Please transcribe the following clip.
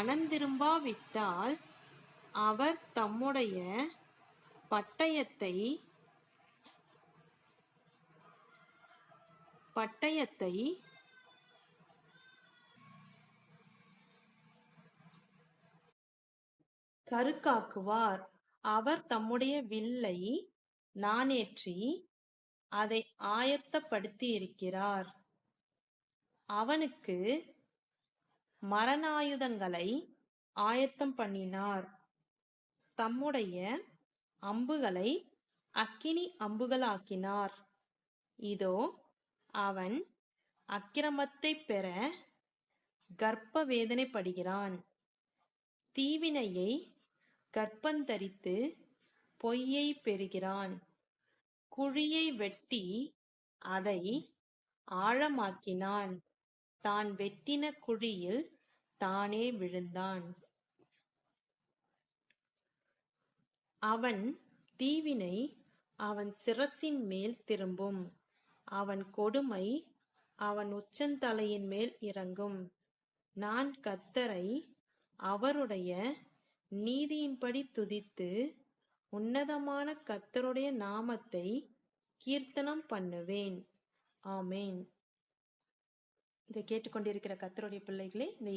மனந்திரும்பாவிட்டால் அவர் தம்முடைய பட்டயத்தை கருக்காக்குவார். அவர் தம்முடைய வில்லை நாணேற்றி அதை ஆயத்தப்படுத்தியிருக்கிறார். அவனுக்கு மரணாயுதங்களை ஆயத்தம் பண்ணினார். தம்முடைய அம்புகளை அக்கினி அம்புகளாக்கினார். இதோ, அவன் அக்கிரமத்தைப் பெற கர்ப்ப வேதனைப்படுகிறான். தீவினையை கர்ப்பந்தரித்து பொய்யை பெறுகிறான். குழியை வெட்டி அதை ஆழமாக்கினான். தான் வெட்டின குழியில் தானே விழுந்தான். அவன் தீவினை அவன் சிரசின் மேல் திரும்பும். அவன் கொடுமை அவன் உச்சந்தலையின் மேல் இறங்கும். நான் கர்த்தரை அவருடைய நீதியின்படி துதித்து உன்னதமான கர்த்தருடைய நாமத்தை கீர்த்தனம் பண்ணுவேன். ஆமேன். இதை கேட்டுக்கொண்டிருக்கிற கர்த்தருடைய பிள்ளைகளே, இந்த